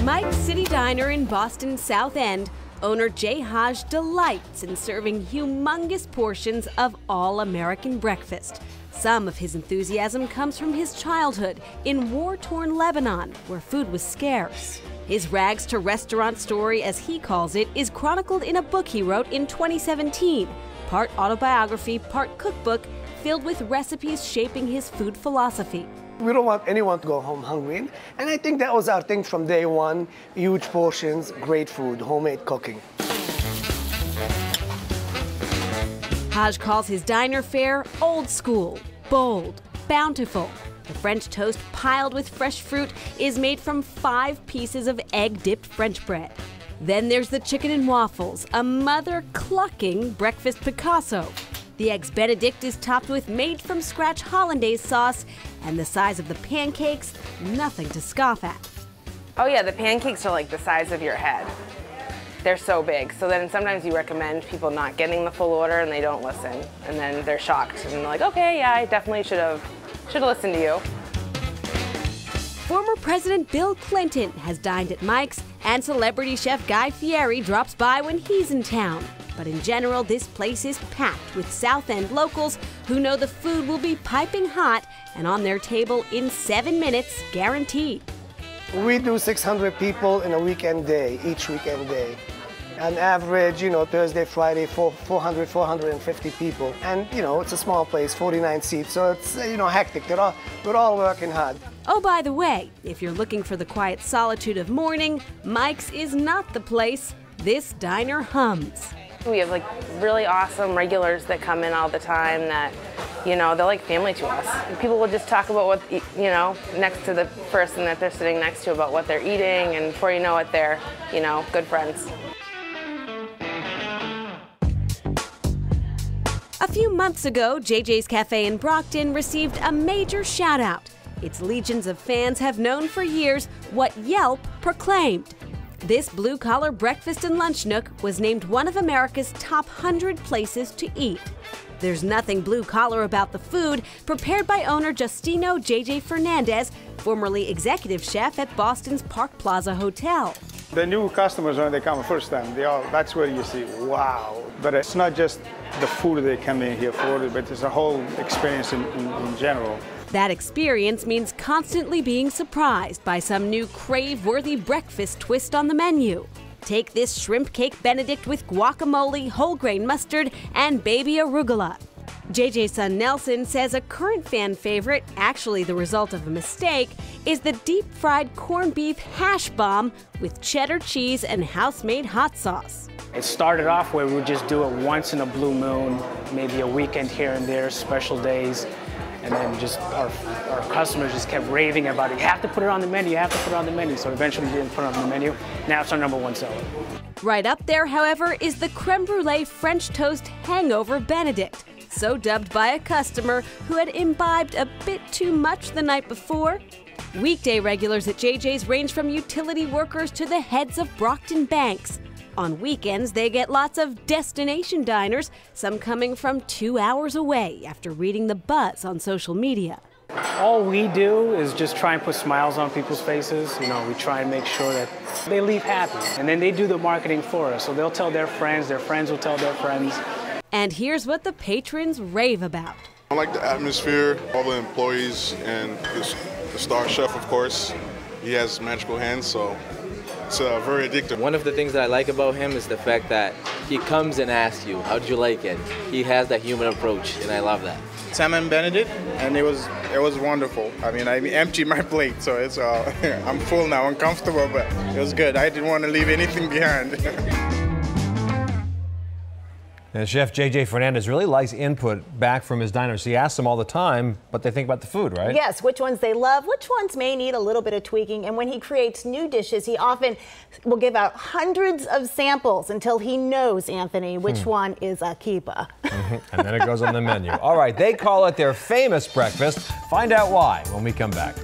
Mike's City Diner in Boston's South End, owner Jay Haj delights in serving humongous portions of all-American breakfast. Some of his enthusiasm comes from his childhood in war-torn Lebanon, where food was scarce. His rags-to-restaurant story, as he calls it, is chronicled in a book he wrote in 2017, part autobiography, part cookbook, filled with recipes shaping his food philosophy. We don't want anyone to go home hungry, and I think that was our thing from day one. Huge portions, great food, homemade cooking. Haj calls his diner fare old school, bold, bountiful. The French toast piled with fresh fruit is made from 5 pieces of egg-dipped French bread. Then there's the chicken and waffles, a mother-clucking breakfast Picasso. The Eggs Benedict is topped with made-from-scratch hollandaise sauce, and the size of the pancakes, nothing to scoff at. Oh yeah, the pancakes are like the size of your head. They're so big. So then sometimes you recommend people not getting the full order and they don't listen. And then they're shocked and they're like, okay, yeah, I definitely should have listened to you. Former President Bill Clinton has dined at Mike's, and celebrity chef Guy Fieri drops by when he's in town. But in general, this place is packed with South End locals who know the food will be piping hot and on their table in 7 minutes, guaranteed. We do 600 people in a weekend day, each weekend day. On average, Thursday, Friday, 400, 450 people. And, it's a small place, 49 seats, so it's, hectic. We're all working hard. Oh, by the way, if you're looking for the quiet solitude of morning, Mike's is not the place. This diner hums. We have like really awesome regulars that come in all the time that, they're like family to us. People will just talk about what, next to the person that they're sitting next to about what they're eating, and before you know it, they're, good friends. A few months ago, JJ's Cafe in Brockton received a major shout-out. Its legions of fans have known for years what Yelp proclaimed. This blue-collar breakfast and lunch nook was named one of America's top 100 places to eat. There's nothing blue-collar about the food, prepared by owner Justino JJ Fernandez, formerly executive chef at Boston's Park Plaza Hotel. The new customers, when they come first time, that's where you see, wow. But it's not just the food they come in here for, but it's a whole experience in general. That experience means constantly being surprised by some new crave-worthy breakfast twist on the menu. Take this shrimp cake Benedict with guacamole, whole grain mustard, and baby arugula. JJ's son Nelson says a current fan favorite, actually the result of a mistake, is the deep-fried corned beef hash bomb with cheddar cheese and house-made hot sauce. It started off where we would just do it once in a blue moon, maybe a weekend here and there, special days. And then just our customers just kept raving about it. You have to put it on the menu, you have to put it on the menu. So eventually we didn't put it on the menu. Now it's our #1 seller. Right up there, however, is the creme brulee French toast hangover Benedict, so dubbed by a customer who had imbibed a bit too much the night before. Weekday regulars at JJ's range from utility workers to the heads of Brockton banks. On weekends, they get lots of destination diners, some coming from 2 hours away after reading the buzz on social media. All we do is just try and put smiles on people's faces. We try and make sure that they leave happy. And then they do the marketing for us. So they'll tell their friends will tell their friends. And here's what the patrons rave about. I like the atmosphere, all the employees, and the star chef, of course. He has magical hands, so it's very addictive. One of the things that I like about him is the fact that he comes and asks you, how'd you like it? He has that human approach, and I love that. Salmon Benedict, and it was wonderful. I mean, I emptied my plate, so it's I'm full now, uncomfortable, but it was good. I didn't want to leave anything behind. And Chef JJ Fernandez really likes input back from his diners. He asks them all the time what they think about the food, right? Yes, which ones they love, which ones may need a little bit of tweaking. And when he creates new dishes, he often will give out hundreds of samples until he knows, Anthony, which one is a keeper. And then it goes on the menu. All right, they call it their famous breakfast. Find out why when we come back.